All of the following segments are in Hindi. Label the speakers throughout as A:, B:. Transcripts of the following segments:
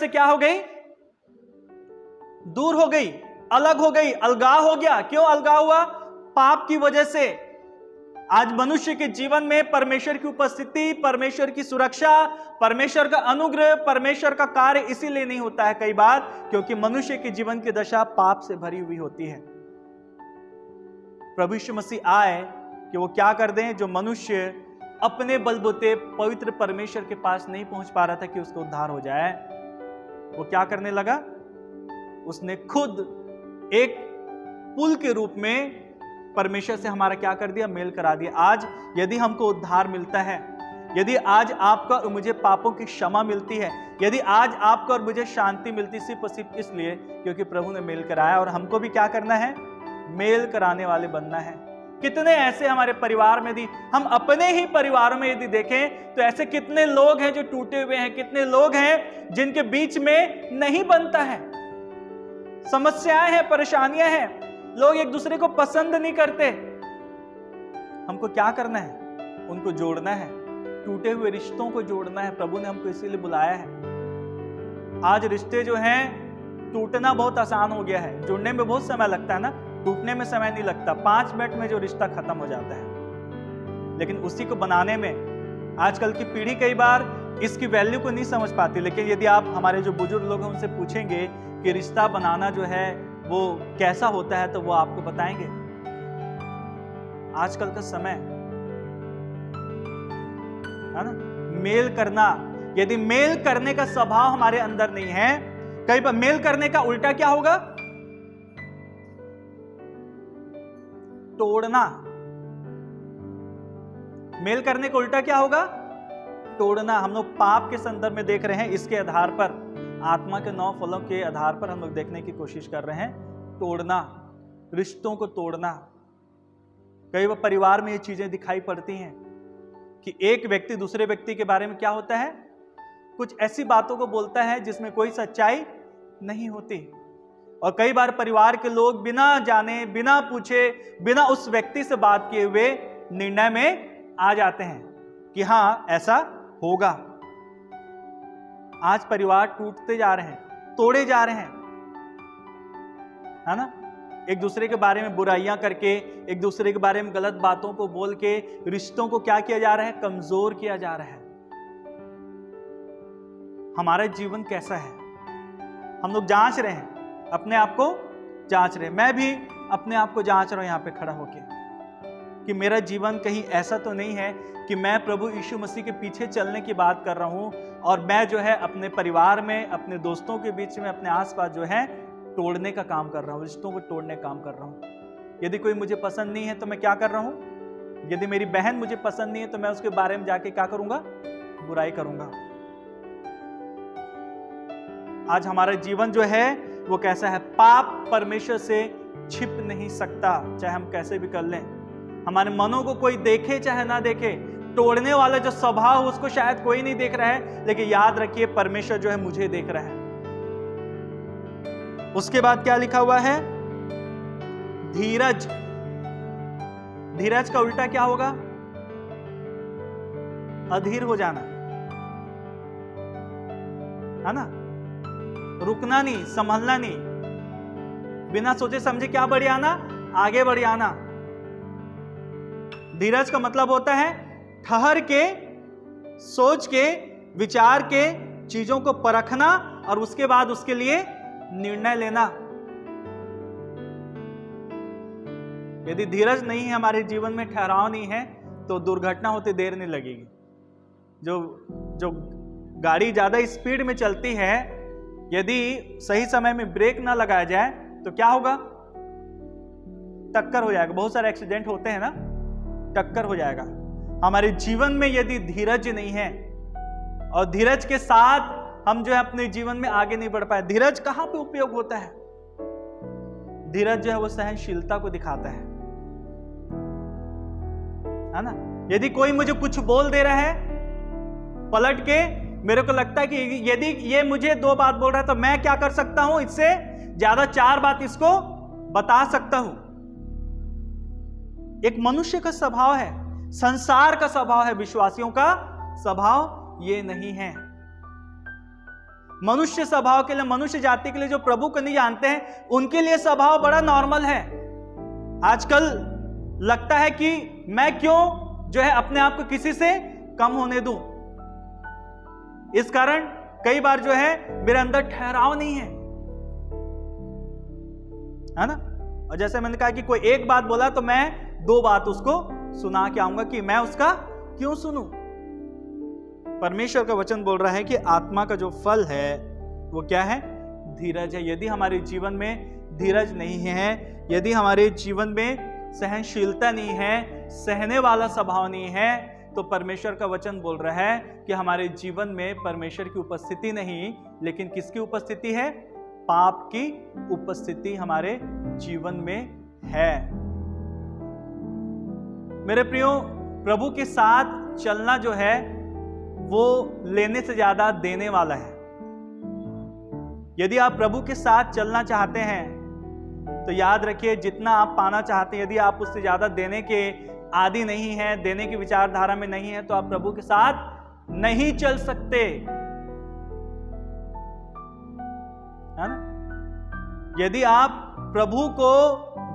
A: से क्या हो गई? दूर हो गई, अलग हो गई, अलगाव हो गया। क्यों अलगाव हुआ? पाप की वजह से। आज मनुष्य के जीवन में परमेश्वर की उपस्थिति, परमेश्वर की सुरक्षा, परमेश्वर का अनुग्रह, परमेश्वर का कार्य इसीलिए नहीं होता है कई बार क्योंकि मनुष्य के जीवन की दशा पाप से भरी हुई होती है। प्रभु यीशु मसीह आए कि वो क्या कर दें? जो मनुष्य अपने बलबूते पवित्र परमेश्वर के पास नहीं पहुंच पा रहा था कि उसको उद्धार हो जाए, वो क्या करने लगा? उसने खुद एक पुल के रूप में परमेश्वर से हमारा क्या कर दिया? मेल करा दिया। आज यदि हमको उद्धार मिलता है, यदि आज आपका और मुझे पापों की क्षमा मिलती है, यदि आज आपका और मुझे शांति मिलती, सिर्फ और सिर्फ इसलिए क्योंकि प्रभु ने मेल कराया। और हमको भी क्या करना है? मेल कराने वाले बनना है। कितने ऐसे हमारे परिवार में यदि हम अपने ही परिवारों में यदि देखें तो ऐसे कितने लोग हैं जो टूटे हुए हैं, कितने लोग हैं जिनके बीच में नहीं बनता है, समस्याएं हैं, परेशानियां हैं, लोग एक दूसरे को पसंद नहीं करते। हमको क्या करना है? उनको जोड़ना है, टूटे हुए रिश्तों को जोड़ना है। प्रभु ने हमको इसीलिए बुलाया है। आज रिश्ते जो हैं टूटना बहुत आसान हो गया है, जुड़ने में बहुत समय लगता है ना, टूटने में समय नहीं लगता। 5 मिनट में जो रिश्ता खत्म हो जाता है, लेकिन उसी को बनाने में आजकल की पीढ़ी कई बार इसकी वैल्यू को नहीं समझ पाती। लेकिन यदि आप हमारे जो बुजुर्ग लोग हैं उनसे पूछेंगे कि रिश्ता बनाना जो है वो कैसा होता है, तो वो आपको बताएंगे। आजकल का समय है ना, मेल करना। यदि मेल करने का स्वभाव हमारे अंदर नहीं है, कई बार मेल करने का उल्टा क्या होगा? तोड़ना। मेल करने का उल्टा क्या होगा? तोड़ना। हम लोग पाप के संदर्भ में देख रहे हैं, इसके आधार पर, आत्मा के 9 फलों के आधार पर हम लोग देखने की कोशिश कर रहे हैं। तोड़ना, रिश्तों को तोड़ना। कई बार परिवार में ये चीजें दिखाई पड़ती हैं कि एक व्यक्ति दूसरे व्यक्ति के बारे में क्या होता है? कुछ ऐसी बातों को बोलता है जिसमें कोई सच्चाई नहीं होती। और कई बार परिवार के लोग बिना जाने, बिना पूछे, बिना उस व्यक्ति से बात किए हुए निर्णय में आ जाते हैं कि हां ऐसा होगा। आज परिवार टूटते जा रहे हैं, तोड़े जा रहे हैं, है ना। एक दूसरे के बारे में बुराइयां करके, एक दूसरे के बारे में गलत बातों को बोल के रिश्तों को क्या किया जा रहा है? कमजोर किया जा रहा है। हमारा जीवन कैसा है? हम लोग जांच रहे हैं, अपने आप को जांच रहे हैं। मैं भी अपने आप को जांच रहा हूं यहां पे खड़ा होके कि मेरा जीवन कहीं ऐसा तो नहीं है कि मैं प्रभु यीशु मसीह के पीछे चलने की बात कर रहा हूं और मैं जो है अपने परिवार में, अपने दोस्तों के बीच में, अपने आसपास जो है तोड़ने का काम कर रहा हूं, रिश्तों को तोड़ने का काम कर रहा हूं। यदि कोई मुझे पसंद नहीं है तो मैं क्या कर रहा हूं? यदि मेरी बहन मुझे पसंद नहीं है तो मैं उसके बारे में जाके क्या करूंगा? बुराई करूंगा। आज हमारा जीवन जो है वो कैसा है? पाप परमेश्वर से छिप नहीं सकता, चाहे हम कैसे भी कर लें। हमारे मनों को कोई देखे चाहे ना देखे, तोड़ने वाला जो स्वभाव उसको शायद कोई नहीं देख रहा है, लेकिन याद रखिए परमेश्वर जो है मुझे देख रहा है। उसके बाद क्या लिखा हुआ है? धीरज। धीरज का उल्टा क्या होगा? अधीर हो जाना, है ना। रुकना नहीं, संभलना नहीं, बिना सोचे समझे क्या बढ़ आना? आगे बढ़ आना। धीरज का मतलब होता है ठहर के, सोच के, विचार के चीजों को परखना और उसके बाद उसके लिए निर्णय लेना। यदि धीरज नहीं है हमारे जीवन में, ठहराव नहीं है, तो दुर्घटना होते देर नहीं लगेगी। जो गाड़ी ज्यादा स्पीड में चलती है, यदि सही समय में ब्रेक ना लगाया जाए तो क्या होगा? टक्कर हो जाएगा। बहुत सारे एक्सीडेंट होते हैं ना, टक्कर हो जाएगा। हमारे जीवन में यदि धीरज नहीं है और धीरज के साथ हम जो है अपने जीवन में आगे नहीं बढ़ पाए। धीरज कहां पे उपयोग होता है? धीरज जो है वो सहनशीलता को दिखाता है ना। यदि कोई मुझे कुछ बोल दे रहा है पलट के, मेरे को लगता है कि यदि ये मुझे 2 बात बोल रहा है तो मैं क्या कर सकता हूं? इससे ज्यादा 4 बात इसको बता सकता हूं। एक मनुष्य का स्वभाव है, संसार का स्वभाव है, विश्वासियों का स्वभाव ये नहीं है। मनुष्य स्वभाव के लिए, मनुष्य जाति के लिए जो प्रभु को नहीं जानते हैं, उनके लिए स्वभाव बड़ा नॉर्मल है। आजकल लगता है कि मैं क्यों जो है अपने आप को किसी से कम होने दूं। इस कारण कई बार जो है मेरे अंदर ठहराव नहीं है ना। और जैसे मैंने कहा कि कोई एक बात बोला तो मैं 2 बात उसको सुना के आऊंगा कि मैं उसका क्यों सुनूं। परमेश्वर का वचन बोल रहा है कि आत्मा का जो फल है वो क्या है? धीरज है। यदि हमारे जीवन में धीरज नहीं है, यदि हमारे जीवन में सहनशीलता नहीं है, सहने वाला स्वभाव नहीं है, तो परमेश्वर का वचन बोल रहा है कि हमारे जीवन में परमेश्वर की उपस्थिति नहीं, लेकिन किसकी उपस्थिति है? पाप की उपस्थिति हमारे जीवन में है। मेरे प्रियो, प्रभु के साथ चलना जो है वो लेने से ज्यादा देने वाला है। यदि आप प्रभु के साथ चलना चाहते हैं तो याद रखिए, जितना आप पाना चाहते हैं, यदि आप उससे ज्यादा देने के आदि नहीं हैं, देने की विचारधारा में नहीं है, तो आप प्रभु के साथ नहीं चल सकते, है ना। यदि आप प्रभु को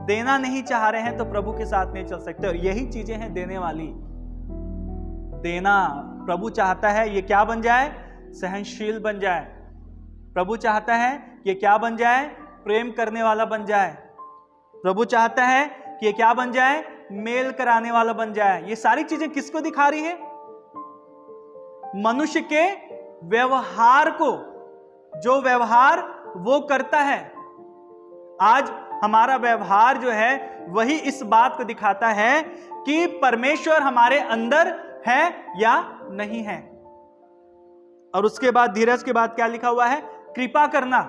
A: देना नहीं चाह रहे हैं तो प्रभु के साथ नहीं चल सकते। और यही चीजें हैं देने वाली। देना प्रभु चाहता है ये क्या बन जाए? सहनशील बन जाए। प्रभु चाहता है कि ये क्या बन जाए? प्रेम करने वाला बन जाए। प्रभु चाहता है कि ये क्या बन जाए? मेल कराने वाला बन जाए। ये सारी चीजें किसको दिखा रही है? मनुष्य के व्यवहार को। जो व्यवहार वो करता है। आज हमारा व्यवहार जो है वही इस बात को दिखाता है कि परमेश्वर हमारे अंदर है या नहीं है। और उसके बाद धीरज के बाद क्या लिखा हुआ है? कृपा करना।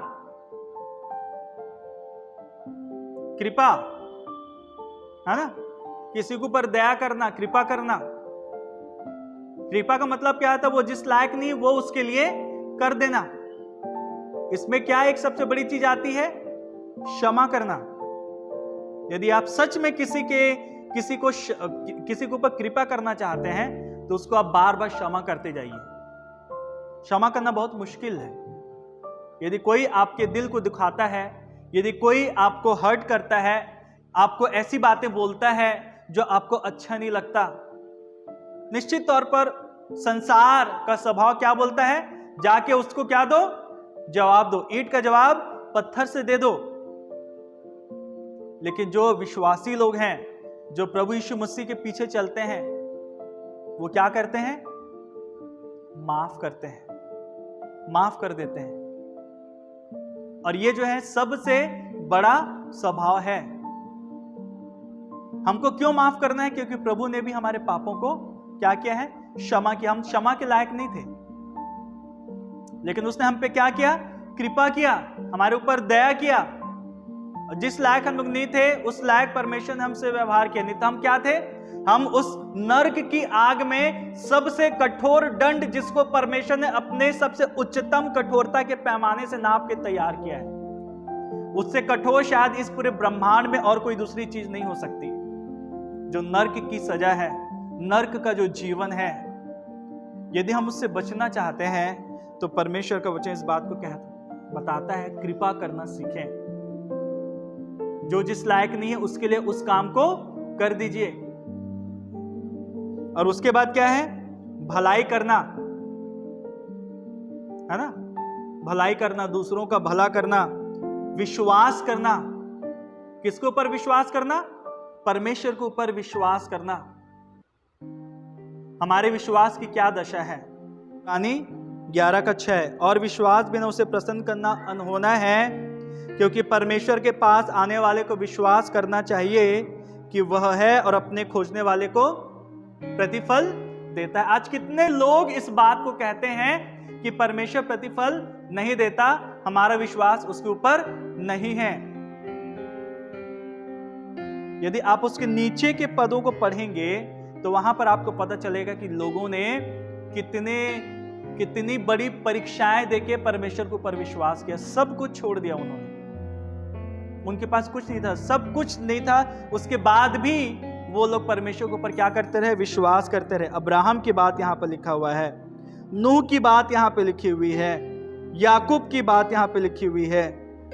A: कृपा, है ना, किसी के ऊपर दया करना, कृपा करना। कृपा का मतलब क्या था? वो जिस लायक नहीं वो उसके लिए कर देना। इसमें क्या एक सबसे बड़ी चीज आती है? क्षमा करना। यदि आप सच में किसी के ऊपर कृपा करना चाहते हैं तो उसको आप बार बार क्षमा करते जाइए। क्षमा करना बहुत मुश्किल है। यदि कोई आपके दिल को दुखाता है, यदि कोई आपको हर्ट करता है, आपको ऐसी बातें बोलता है जो आपको अच्छा नहीं लगता, निश्चित तौर पर संसार का स्वभाव क्या बोलता है? जाके उसको क्या दो? जवाब दो। ईंट का जवाब पत्थर से दे दो। लेकिन जो विश्वासी लोग हैं, जो प्रभु यीशु मसीह के पीछे चलते हैं, वो क्या करते हैं? माफ करते हैं, माफ कर देते हैं। और ये जो है सबसे बड़ा स्वभाव है। हमको क्यों माफ करना है? क्योंकि प्रभु ने भी हमारे पापों को क्या किया है? क्षमा किया। हम क्षमा के लायक नहीं थे, लेकिन उसने हम पे क्या किया? कृपा किया, हमारे ऊपर दया किया। और जिस लायक हम लोग नहीं थे उस लायक परमेश्वर ने हमसे व्यवहार किया। नहीं तो हम क्या थे? हम उस नर्क की आग में सबसे कठोर दंड, जिसको परमेश्वर ने अपने सबसे उच्चतम कठोरता के पैमाने से नाप के तैयार किया है, उससे कठोर शायद इस पूरे ब्रह्मांड में और कोई दूसरी चीज नहीं हो सकती। जो नर्क की सजा है, नर्क का जो जीवन है, यदि हम उससे बचना चाहते हैं तो परमेश्वर का वचन इस बात को बताता है, कृपा करना सीखें। जो जिस लायक नहीं है उसके लिए उस काम को कर दीजिए। और उसके बाद क्या है? भलाई करना, है ना, भलाई करना, दूसरों का भला करना, विश्वास करना। किसके ऊपर विश्वास करना? परमेश्वर के ऊपर विश्वास करना। हमारे विश्वास की क्या दशा है? यानी 11:6, और विश्वास बिना उसे प्रसन्न करना अनहोना है, क्योंकि परमेश्वर के पास आने वाले को विश्वास करना चाहिए कि वह है और अपने खोजने वाले को प्रतिफल देता है। आज कितने लोग इस बात को कहते हैं कि परमेश्वर प्रतिफल नहीं देता, हमारा विश्वास उसके ऊपर नहीं है। यदि आप उसके नीचे के पदों को पढ़ेंगे तो वहां पर आपको पता चलेगा कि लोगों ने कितनी बड़ी परीक्षाएं देके परमेश्वर के ऊपर विश्वास किया। सब कुछ छोड़ दिया उन्होंने, उनके पास कुछ नहीं था, सब कुछ नहीं था, उसके बाद भी वो लोग परमेश्वर के ऊपर क्या करते रहे? विश्वास करते रहे। अब्राहम की बात यहां पर लिखा हुआ है, नूह की बात यहां पे लिखी हुई है, याकूब की बात यहाँ पे लिखी हुई है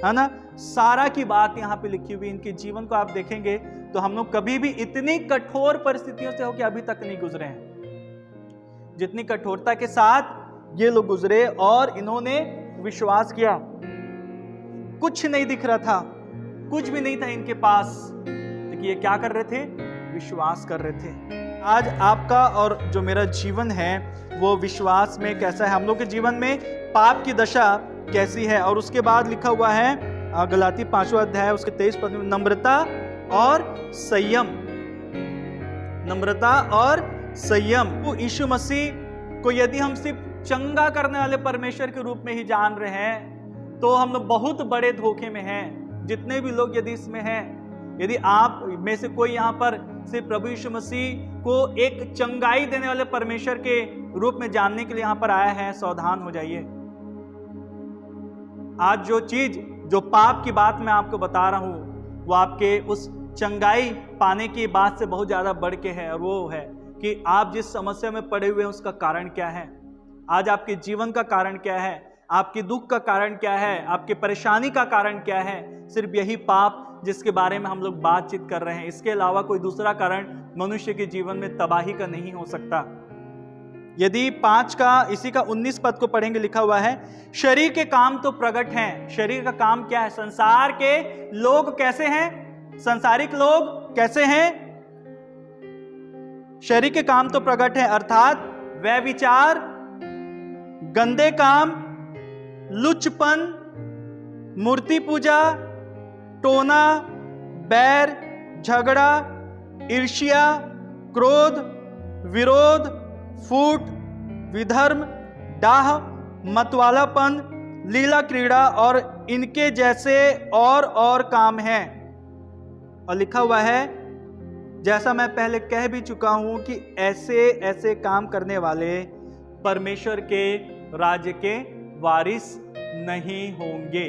A: ना, सारा की बात यहाँ पे लिखी हुई। इनके जीवन को आप देखेंगे तो हम लोग कभी भी इतनी कठोर परिस्थितियों से होकर अभी तक नहीं गुजरे हैं जितनी कठोरता के साथ ये लोग गुजरे, और इन्होंने विश्वास किया। कुछ नहीं दिख रहा था, कुछ भी नहीं था इनके पास, लेकिन ये क्या कर रहे थे? विश्वास कर रहे थे। आज आपका और जो मेरा जीवन है वो विश्वास में कैसा है? हम लोग के जीवन में पाप की दशा कैसी है? और उसके बाद लिखा हुआ है गलाती 5वां अध्याय उसके 23 पद में, नम्रता और संयम। नम्रता और संयम। वो यीशु मसीह को यदि हम सिर्फ चंगा करने वाले परमेश्वर के रूप में ही जान रहे हैं तो हम लोग बहुत बड़े धोखे में हैं। जितने भी लोग यदि इसमें हैं, यदि आप में से कोई यहाँ पर सिर्फ प्रभु यीशु मसीह को एक चंगाई देने वाले परमेश्वर के रूप में जानने के लिए यहाँ पर आया है, सावधान हो जाइए। आज जो चीज, जो पाप की बात मैं आपको बता रहा हूं, वो आपके उस चंगाई पाने की बात से बहुत ज्यादा बढ़ के है, और वो है कि आप जिस समस्या में पड़े हुए हैं उसका कारण क्या है, आज आपके जीवन का कारण क्या है, आपके दुख का कारण क्या है, आपके परेशानी का कारण क्या है। सिर्फ यही पाप जिसके बारे में हम लोग बातचीत कर रहे हैं, इसके अलावा कोई दूसरा कारण मनुष्य के जीवन में तबाही का नहीं हो सकता। यदि 5 का इसी का 19 पद को पढ़ेंगे, लिखा हुआ है, शरीर के काम तो प्रकट हैं। शरीर का काम क्या है? संसार के लोग कैसे हैं? संसारिक लोग कैसे हैं? शरीर के काम तो प्रकट है, अर्थात वह विचार, गंदे काम, लुचपन, मूर्ति पूजा, टोना, बैर, झगड़ा, ईर्ष्या, क्रोध, विरोध, फूट, विधर्म, डाह, मतवालापन, लीला क्रीड़ा और इनके जैसे और काम हैं। और लिखा हुआ है, जैसा मैं पहले कह भी चुका हूं, कि ऐसे ऐसे काम करने वाले परमेश्वर के राज्य के वारिस नहीं होंगे।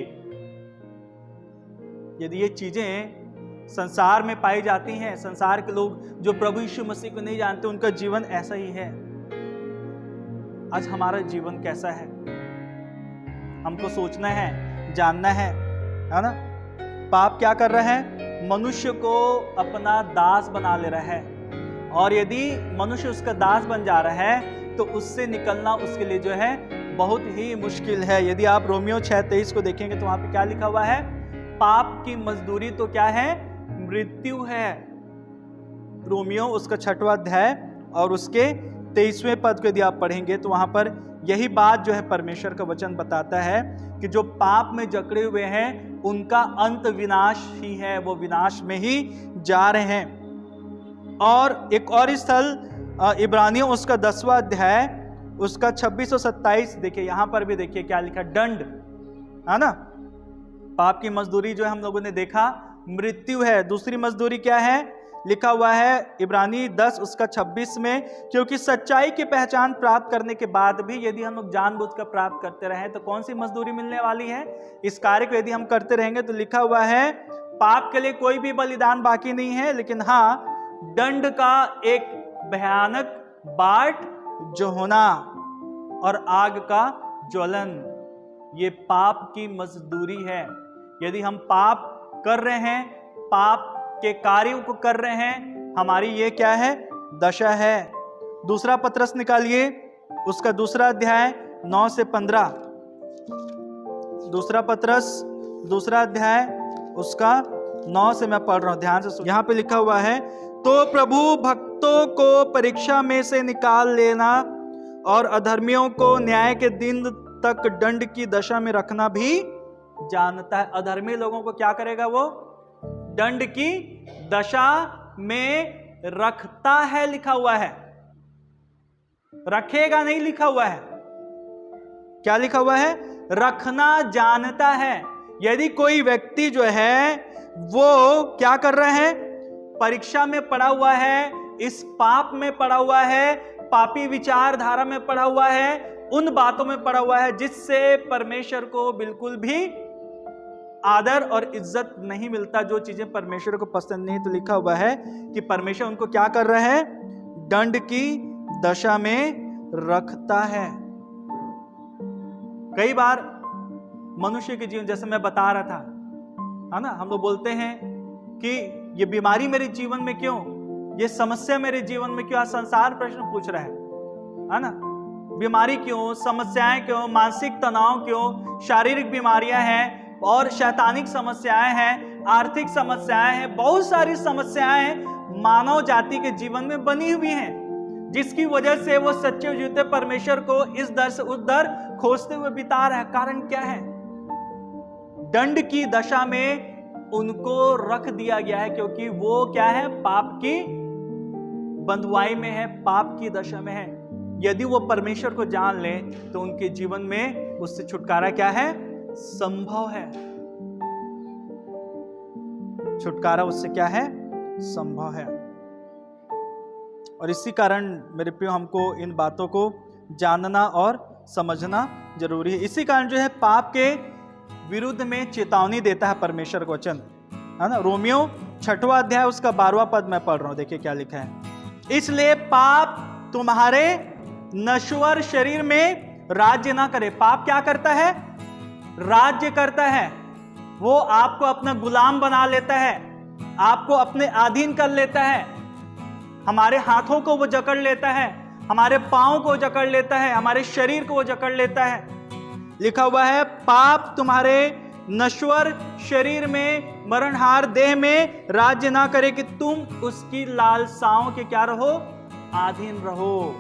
A: यदि ये चीजें संसार में पाई जाती हैं, संसार के लोग जो प्रभु यीशु मसीह को नहीं जानते, उनका जीवन ऐसा ही है। आज हमारा जीवन कैसा है हमको सोचना है, जानना है ना। पाप क्या कर रहा है? मनुष्य को अपना दास बना ले रहा है, और यदि मनुष्य उसका दास बन जा रहा है तो उससे निकलना उसके लिए जो है बहुत ही मुश्किल है। यदि आप रोमियो 6:23 को देखेंगे तो वहां पे क्या लिखा हुआ है? पाप की मजदूरी तो क्या है? मृत्यु है। रोमियो उसका 6वां अध्याय और उसके 23वें पद को यदि आप पढ़ेंगे तो वहां पर यही बात जो है परमेश्वर का वचन बताता है कि जो पाप में जकड़े हुए हैं उनका अंत विनाश ही है, वो विनाश में ही जा रहे हैं। और एक और स्थल इब्रानियों उसका 10वां अध्याय उसका 26 और 27 देखिए, यहां पर भी देखिए क्या लिखा, दंड है ना। पाप की मजदूरी जो है हम लोगों ने देखा मृत्यु है। दूसरी मजदूरी क्या है? लिखा हुआ है इब्रानी 10 उसका 26 में, क्योंकि सच्चाई की पहचान प्राप्त करने के बाद भी यदि हम लोग जानबूझकर प्राप्त करते रहें तो कौन सी मजदूरी मिलने वाली है? इस कार्य को यदि हम करते रहेंगे तो लिखा हुआ है पाप के लिए कोई भी बलिदान बाकी नहीं है, लेकिन हाँ, दंड का एक भयानक बाट जो होना और आग का ज्वलन, ये पाप की मजदूरी है। यदि हम पाप कर रहे हैं, पाप के कार्यों को कर रहे हैं, हमारी ये क्या है? दशा है। दूसरा पत्रस निकालिए, उसका 2 अध्याय 9 से 15। दूसरा पत्रस 2 अध्याय उसका 9 से मैं पढ़ रहा हूं, ध्यान से। यहां पे लिखा हुआ है, तो प्रभु भक्तों को परीक्षा में से निकाल लेना और अधर्मियों को न्याय के दिन तक दंड की दशा में रखना भी जानता है। अधर्मी लोगों को क्या करेगा? वो दंड की दशा में रखता है, लिखा हुआ है, रखेगा नहीं लिखा हुआ है। क्या लिखा हुआ है? रखना जानता है। यदि कोई व्यक्ति जो है वो क्या कर रहा है? परीक्षा में पड़ा हुआ है, इस पाप में पड़ा हुआ है, पापी विचारधारा में पड़ा हुआ है, उन बातों में पड़ा हुआ है जिससे परमेश्वर को बिल्कुल भी आदर और इज्जत नहीं मिलता, जो चीजें परमेश्वर को पसंद नहीं, तो लिखा हुआ है कि परमेश्वर उनको क्या कर रहा है? दंड की दशा में रखता है। कई बार मनुष्य के जीवन, जैसे मैं बता रहा था, है ना, हम लोग बोलते हैं कि ये बीमारी मेरे जीवन में क्यों, ये समस्या मेरे जीवन में क्यों, आज संसार प्रश्न पूछ रहा है ना, बीमारी क्यों, समस्याएं क्यों, मानसिक तनाव क्यों, शारीरिक बीमारियां हैं और शैतानिक समस्याएं हैं, आर्थिक समस्याएं हैं, बहुत सारी समस्याएं मानव जाति के जीवन में बनी हुई हैं, जिसकी वजह से वो सच्चे जीते परमेश्वर को इस दर से उस दर खोजते हुए बिता रहा है। कारण क्या है? दंड की दशा में उनको रख दिया गया है, क्योंकि वो क्या है, पाप की बंधुआई में है, पाप की दशा में है। यदि वो परमेश्वर को जान ले तो उनके जीवन में उससे छुटकारा क्या है, संभव है। छुटकारा उससे क्या है, संभव है। और इसी कारण मेरे प्रियो हमको इन बातों को जानना और समझना जरूरी है। इसी कारण जो है पाप के विरुद्ध में चेतावनी देता है परमेश्वर का वचन, है ना। रोमियो 6वां अध्याय उसका 12वां पद मैं पढ़ रहा हूं, देखिए क्या लिखा है। इसलिए पाप तुम्हारे नश्वर शरीर में राज्य ना करे। पाप क्या करता है? राज्य करता है। वो आपको अपना गुलाम बना लेता है, आपको अपने अधीन कर लेता है। हमारे हाथों को वो जकड़ लेता है, हमारे पांव को जकड़ लेता है, हमारे शरीर को वो जकड़ लेता है। लिखा हुआ है, पाप तुम्हारे नश्वर शरीर में, मरणहार देह में राज्य ना करे कि तुम उसकी लालसाओं के क्या रहो, अधीन रहो।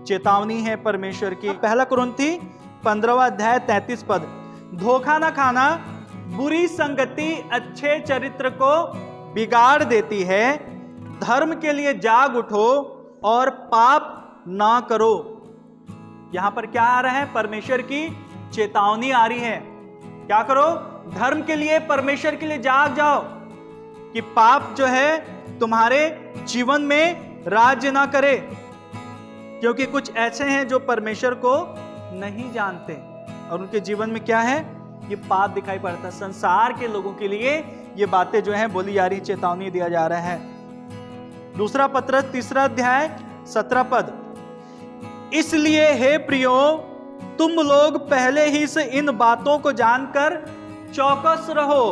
A: चेतावनी है परमेश्वर की। 1 कुरिन्थी 15वां अध्याय 33 पद, धोखा ना खाना, बुरी संगति अच्छे चरित्र को बिगाड़ देती है। धर्म के लिए जाग उठो और पाप ना करो। यहां पर क्या आ रहा है? परमेश्वर की चेतावनी आ रही है। क्या करो? धर्म के लिए, परमेश्वर के लिए जाग जाओ कि पाप जो है तुम्हारे जीवन में राज्य ना करे, क्योंकि कुछ ऐसे हैं जो परमेश्वर को नहीं जानते और उनके जीवन में क्या है, ये पाप दिखाई पड़ता है। संसार के लोगों के लिए ये बातें जो हैं बोली जा रही, चेतावनी दिया जा रहा है। दूसरा पत्रस 3 अध्याय 17 पद, इसलिए हे प्रियो, तुम लोग पहले ही से इन बातों को जानकर चौकस रहो।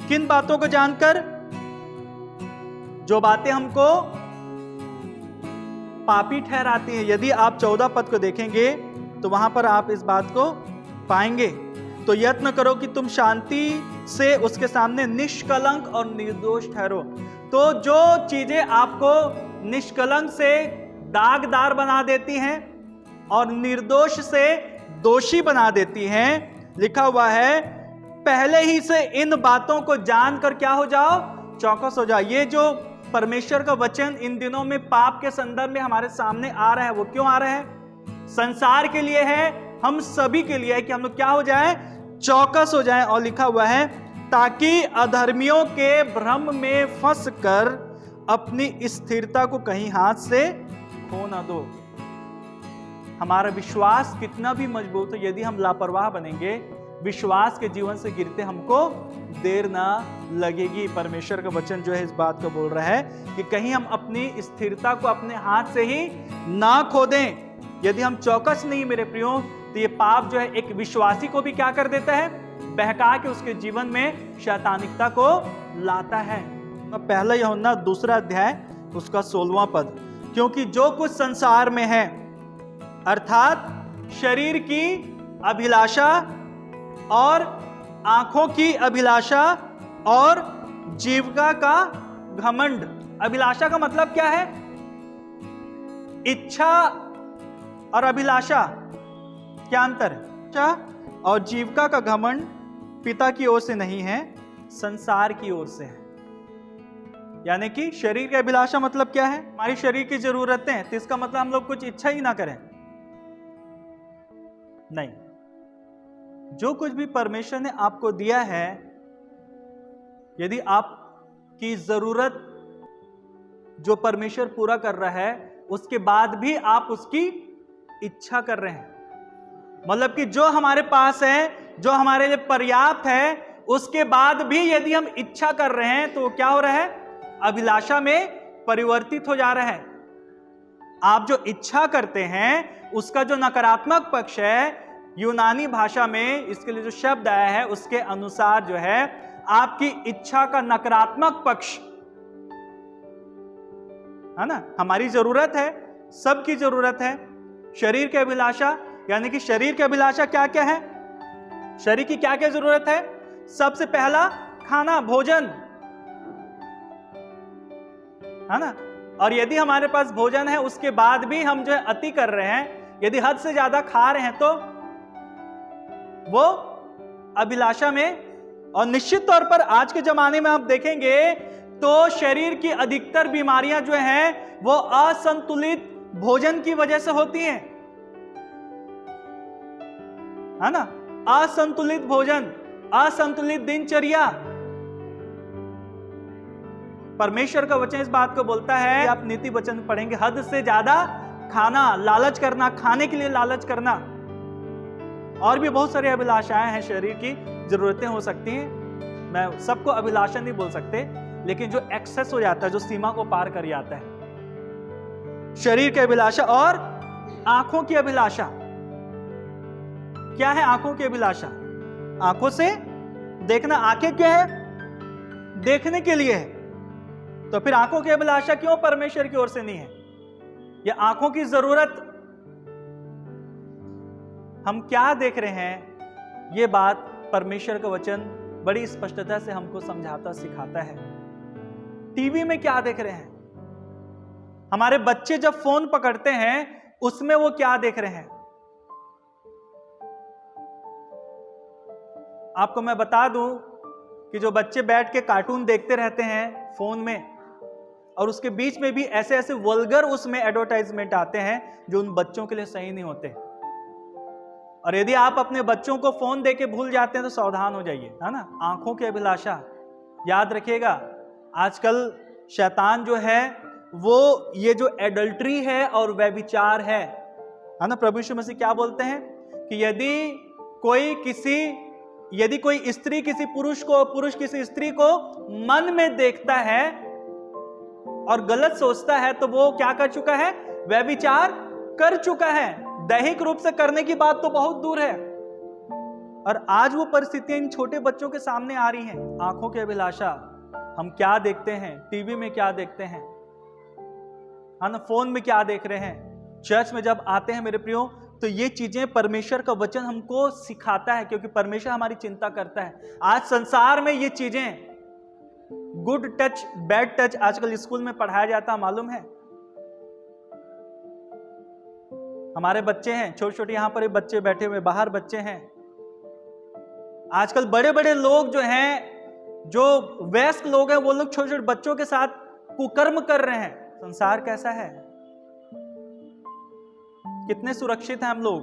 A: किन बातों को जानकर? जो बातें हमको पापी ठहराती हैं। यदि आप 14 पद को देखेंगे तो वहां पर आप इस बात को पाएंगे। तो यत्न करो कि तुम शांति से उसके सामने निष्कलंक और निर्दोष ठहरो। तो जो चीजें आपको निष्कलंक से दागदार बना देती हैं और निर्दोष से दोषी बना देती हैं, लिखा हुआ है पहले ही से इन बातों को जानकर क्या हो जाओ, चौकस हो जाओ। ये जो परमेश्वर का वचन इन दिनों में पाप के संदर्भ में हमारे सामने आ रहा है, वो क्यों आ रहा है? संसार के लिए है, हम सभी के लिए है कि हम लोग क्या हो जाए, चौकस हो जाए। और लिखा हुआ है ताकि अधर्मियों के भ्रम में फंसकर अपनी स्थिरता को कहीं हाथ से खो ना दो। हमारा विश्वास कितना भी मजबूत हो, यदि हम लापरवाह बनेंगे, विश्वास के जीवन से गिरते हमको देर ना लगेगी। परमेश्वर का वचन जो है इस बात को बोल रहा है कि कहीं हम अपनी स्थिरता को अपने हाथ से ही ना खो दें। यदि हम चौकस नहीं मेरे प्रियो, तो ये पाप जो है एक विश्वासी को भी क्या कर देता है, बहका के उसके जीवन में शैतानिकता को लाता है। 1 यूहन्ना 2 अध्याय उसका 16वां पद, क्योंकि जो कुछ संसार में है, अर्थात शरीर की अभिलाषा और आंखों की अभिलाषा और जीविका का घमंड। अभिलाषा का मतलब क्या है? इच्छा और अभिलाषा क्या अंतर है? इच्छा और जीविका का घमंड पिता की ओर से नहीं है, संसार की ओर से है। यानी कि शरीर की अभिलाषा मतलब क्या है? हमारी शरीर की जरूरतें हैं, तो इसका मतलब हम लोग कुछ इच्छा ही ना करें, नहीं। जो कुछ भी परमेश्वर ने आपको दिया है, यदि आपकी जरूरत जो परमेश्वर पूरा कर रहा है, उसके बाद भी आप उसकी इच्छा कर रहे हैं, मतलब कि जो हमारे पास है, जो हमारे लिए पर्याप्त है, उसके बाद भी यदि हम इच्छा कर रहे हैं, तो क्या हो रहा है? अभिलाषा में परिवर्तित हो जा रहा है। आप जो इच्छा करते हैं उसका जो नकारात्मक पक्ष है, यूनानी भाषा में इसके लिए जो शब्द आया है उसके अनुसार जो है आपकी इच्छा का नकारात्मक पक्ष, है ना। हमारी जरूरत है, सबकी जरूरत है। शरीर की अभिलाषा, यानी कि शरीर की अभिलाषा क्या क्या है, शरीर की क्या क्या जरूरत है। सबसे पहला खाना, भोजन, है ना। और यदि हमारे पास भोजन है उसके बाद भी हम जो है अति कर रहे हैं, यदि हद से ज्यादा खा रहे हैं तो वो अभिलाषा में, और निश्चित तौर पर आज के जमाने में आप देखेंगे तो शरीर की अधिकतर बीमारियां जो हैं वो असंतुलित भोजन की वजह से होती हैं, है ना। असंतुलित भोजन, असंतुलित दिनचर्या। परमेश्वर का वचन इस बात को बोलता है, आप नीति वचन पढ़ेंगे, हद से ज्यादा खाना, लालच करना, खाने के लिए लालच करना, और भी बहुत सारी अभिलाषाएं हैं, शरीर की जरूरतें हो सकती हैं। मैं सबको अभिलाषा नहीं बोल सकते, लेकिन जो एक्सेस हो जाता है, जो सीमा को पार कर जाता है, शरीर की अभिलाषा। और आंखों की अभिलाषा, क्या है आंखों की अभिलाषा? आंखों से देखना। आंखें क्या है? देखने के लिए है। तो फिर आंखों की अभिलाषा क्यों परमेश्वर की ओर से नहीं है? ये आंखों की जरूरत, हम क्या देख रहे हैं, ये बात परमेश्वर का वचन बड़ी स्पष्टता से हमको समझाता सिखाता है। टीवी में क्या देख रहे हैं? हमारे बच्चे जब फोन पकड़ते हैं उसमें वो क्या देख रहे हैं? आपको मैं बता दूं कि जो बच्चे बैठ के कार्टून देखते रहते हैं फोन में, और उसके बीच में भी ऐसे ऐसे वल्गर उसमें एडवर्टाइजमेंट आते हैं जो उन बच्चों के लिए सही नहीं होते। और यदि आप अपने बच्चों को फोन देके भूल जाते हैं तो सावधान हो जाइए, है ना। आंखों की अभिलाषा, याद रखिएगा, आजकल शैतान जो है वो ये जो एडल्ट्री है और व्यभिचार है ना, प्रभु यीशु मसीह क्या बोलते हैं कि यदि कोई स्त्री किसी पुरुष को, पुरुष किसी स्त्री को मन में देखता है और गलत सोचता है तो वो क्या कर चुका है? व्यभिचार कर चुका है। दैहिक रूप से करने की बात तो बहुत दूर है, और आज वो परिस्थितियां इन छोटे बच्चों के सामने आ रही हैं। आंखों की अभिलाषा, हम क्या देखते हैं, टीवी में क्या देखते हैं, है ना, फोन में क्या देख रहे हैं। चर्च में जब आते हैं मेरे प्रियो, तो ये चीजें परमेश्वर का वचन हमको सिखाता है, क्योंकि परमेश्वर हमारी चिंता करता है। आज संसार में ये चीजें, गुड टच, बैड टच, आजकल स्कूल में पढ़ाया जाता, मालूम है। हमारे बच्चे हैं छोटे छोटे, यहां पर बच्चे बैठे हुए, बाहर बच्चे हैं। आजकल बड़े बड़े लोग जो हैं, जो वयस्क लोग हैं, वो लोग छोटे छोटे बच्चों के साथ कुकर्म कर रहे हैं। संसार कैसा है, कितने सुरक्षित हैं हम लोग?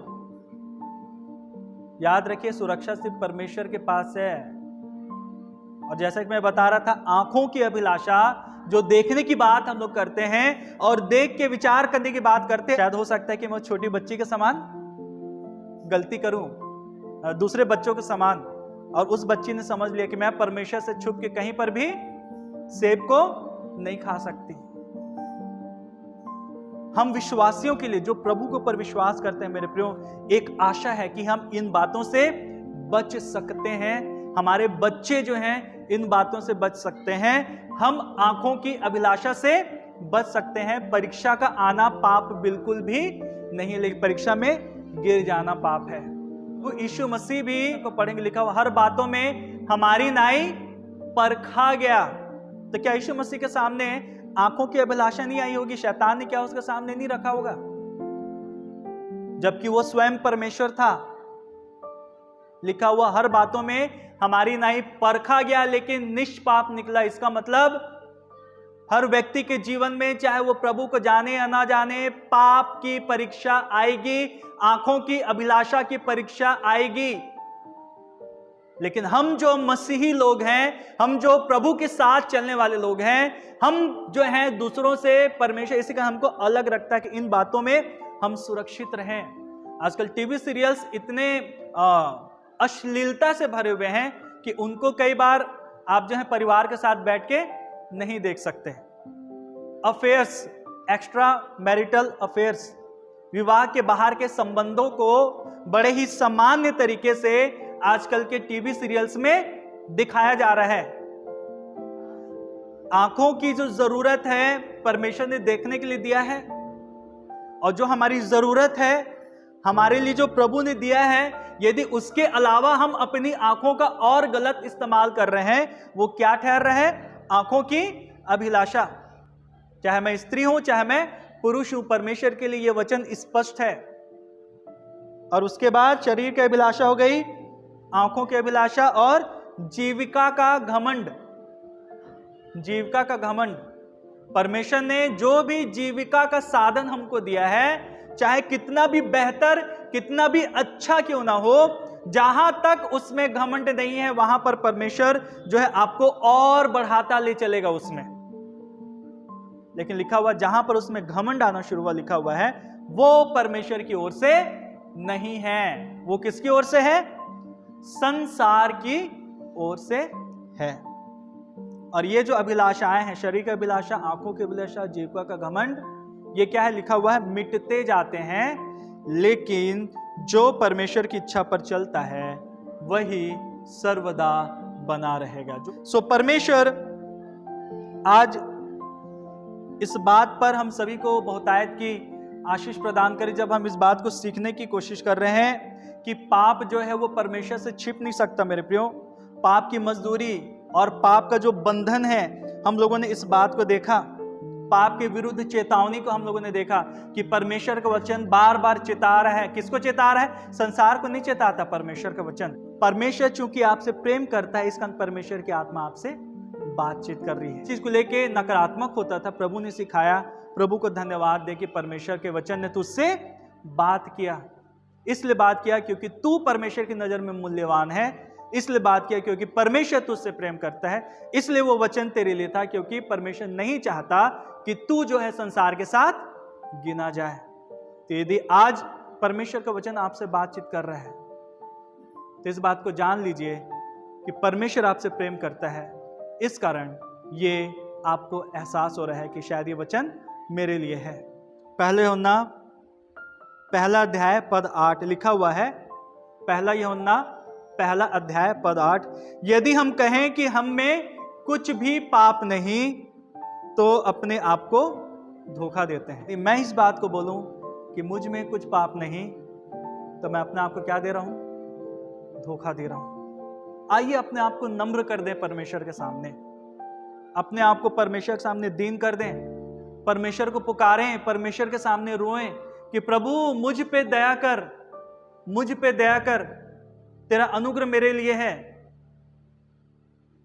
A: याद रखिए, सुरक्षा सिर्फ परमेश्वर के पास है। और जैसा कि मैं बता रहा था, आंखों की अभिलाषा, जो देखने की बात हम लोग करते हैं और देख के विचार करने की बात करते हैं। शायद हो सकता है कि मैं छोटी बच्ची के समान गलती करूं, दूसरे बच्चों के समान, और उस बच्ची ने समझ लिया कि मैं परमेश्वर से छुप के कहीं पर भी सेब को नहीं खा सकती। हम विश्वासियों के लिए, जो प्रभु के ऊपर विश्वास करते हैं मेरे प्रियो, एक आशा है कि हम इन बातों से बच सकते हैं। हमारे बच्चे जो हैं इन बातों से बच सकते हैं। हम आंखों की अभिलाषा से बच सकते हैं। परीक्षा का आना पाप बिल्कुल भी नहीं, लेकिन परीक्षा में गिर जाना पाप है। वो यीशु मसीह भी को पढ़ेंगे, लिखा हुआ, हर बातों में हमारी नाई परखा गया। तो क्या यीशु मसीह के सामने आंखों की अभिलाषा नहीं आई होगी? शैतान ने क्या उसके सामने नहीं रखा होगा? जबकि वो स्वयं परमेश्वर था। लिखा हुआ, हर बातों में हमारी नाई परखा गया लेकिन निष्पाप निकला। इसका मतलब हर व्यक्ति के जीवन में, चाहे वो प्रभु को जाने या ना जाने, पाप की परीक्षा आएगी, आंखों की अभिलाषा की परीक्षा आएगी। लेकिन हम जो मसीही लोग हैं, हम जो प्रभु के साथ चलने वाले लोग हैं, हम जो हैं दूसरों से, परमेश्वर इसी का हमको अलग रखता है कि इन बातों में हम सुरक्षित रहें। आजकल टीवी सीरियल्स इतने अश्लीलता से भरे हुए हैं कि उनको कई बार आप जो है परिवार के साथ बैठ के नहीं देख सकते। अफेयर्स, एक्स्ट्रा मैरिटल अफेयर्स, विवाह के बाहर के संबंधों को बड़े ही सामान्य तरीके से आजकल के टीवी सीरियल्स में दिखाया जा रहा है। आंखों की जो जरूरत है परमेश्वर ने देखने के लिए दिया है, और जो हमारी जरूरत है हमारे लिए जो प्रभु ने दिया है, यदि उसके अलावा हम अपनी आंखों का और गलत इस्तेमाल कर रहे हैं, वो क्या ठहर रहा है? आंखों की अभिलाषा। चाहे मैं स्त्री हूं चाहे मैं पुरुष हूं, परमेश्वर के लिए यह वचन स्पष्ट है। और उसके बाद शरीर की अभिलाषा हो गई, आंखों की अभिलाषा, और जीविका का घमंड। जीविका का घमंड। परमेश्वर ने जो भी जीविका का साधन हमको दिया है, चाहे कितना भी बेहतर, कितना भी अच्छा क्यों ना हो, जहां तक उसमें घमंड नहीं है, वहां पर परमेश्वर जो है आपको और बढ़ाता ले चलेगा उसमें। लेकिन लिखा हुआ जहां पर उसमें घमंड आना शुरू हुआ, लिखा हुआ है वो परमेश्वर की ओर से नहीं है। वो किसकी ओर से है? संसार की ओर से है। और ये जो अभिलाषाएं हैं, शरीर की अभिलाषा, आंखों की अभिलाषा, जीविका का घमंड, ये क्या है? लिखा हुआ है मिटते जाते हैं, लेकिन जो परमेश्वर की इच्छा पर चलता है वही सर्वदा बना रहेगा। सो परमेश्वर आज इस बात पर हम सभी को बहुतायत की आशीष प्रदान करे, जब हम इस बात को सीखने की कोशिश कर रहे हैं कि पाप जो है वो परमेश्वर से छिप नहीं सकता। मेरे प्रियो, पाप की मजदूरी और पाप का जो बंधन है, हम लोगों ने इस बात को देखा। पाप के विरुद्ध चेतावनी को हम लोगों ने देखा कि परमेश्वर का वचन बार बार चेता रहा है। किसको चेता रहा है? संसार को नहीं चेताता परमेश्वर का वचन। परमेश्वर चूंकि आपसे प्रेम करता है, इस कारण परमेश्वर की आत्मा आपसे बातचीत कर रही है। चीज को लेके नकारात्मक होता था, प्रभु ने सिखाया। प्रभु को धन्यवाद दे कि परमेश्वर के वचन ने तुझसे बात किया। इसलिए बात किया क्योंकि तू परमेश्वर की नजर में मूल्यवान है। इसलिए बात किया क्योंकि परमेश्वर तुझसे प्रेम करता है। इसलिए वो वचन तेरे लिए था, क्योंकि परमेश्वर नहीं चाहता कि तू जो है संसार के साथ गिना जाए। तो यदि आज परमेश्वर का वचन आपसे बातचीत कर रहा है, तो इस बात को जान लीजिए कि परमेश्वर आपसे प्रेम करता है। इस कारण ये आपको एहसास हो रहा है कि शायद ये वचन मेरे लिए है। पहले यूहन्ना पहला अध्याय पद 8 लिखा हुआ है। पहला यूहन्ना पहला अध्याय पद 8, यदि हम कहें कि हम में कुछ भी पाप नहीं तो अपने आप को धोखा देते हैं। मैं इस बात को बोलूं कि मुझ में कुछ पाप नहीं, तो मैं अपने आप को क्या दे रहा हूं? धोखा दे रहा हूं। आइए अपने आप को नम्र कर दें परमेश्वर के सामने, अपने आप को परमेश्वर के सामने दीन कर दें, परमेश्वर को पुकारें, परमेश्वर के सामने रोएं कि प्रभु मुझ पे दया कर, मुझ पे दया कर, तेरा अनुग्रह मेरे लिए है।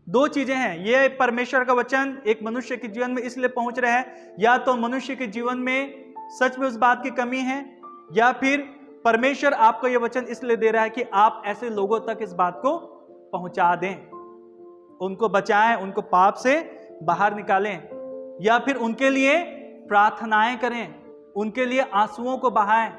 A: दो चीजें हैं, ये परमेश्वर का वचन एक मनुष्य के जीवन में इसलिए पहुंच रहा है, या तो मनुष्य के जीवन में सच में उस बात की कमी है, या फिर परमेश्वर आपको यह वचन इसलिए दे रहा है कि आप ऐसे लोगों तक इस बात को पहुंचा दें, उनको बचाएं, उनको पाप से बाहर निकालें, या फिर उनके लिए प्रार्थनाएं करें, उनके लिए आंसुओं को बहाएं।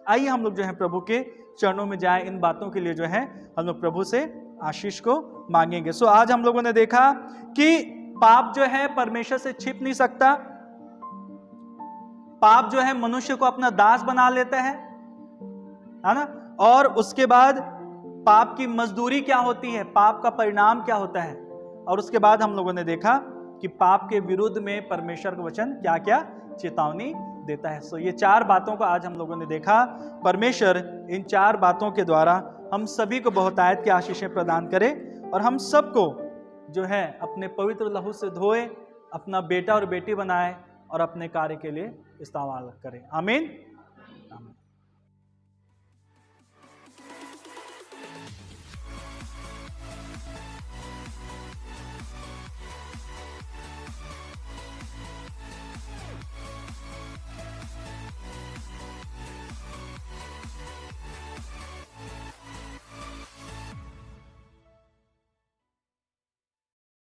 A: आइए हम लोग जो है प्रभु के चरणों में जाएं। इन बातों के लिए जो है हम लोग प्रभु से आशीष को मांगेंगे। सो आज हम लोगों ने देखा कि पाप जो है परमेश्वर से छिप नहीं सकता। पाप जो है मनुष्य को अपना दास बना लेता है ना। और उसके बाद पाप की मजदूरी क्या होती है, पाप का परिणाम क्या होता है। और उसके बाद हम लोगों ने देखा कि पाप के विरुद्ध में परमेश्वर का वचन क्या क्या चेतावनी देता है। सो ये 4 बातों को आज हम लोगों ने देखा। परमेश्वर इन 4 बातों के द्वारा हम सभी को बहुतायत की आशीषें प्रदान करे, और हम सबको जो है अपने पवित्र लहू से धोए, अपना बेटा और बेटी बनाए, और अपने कार्य के लिए इस्तेमाल करें। आमीन।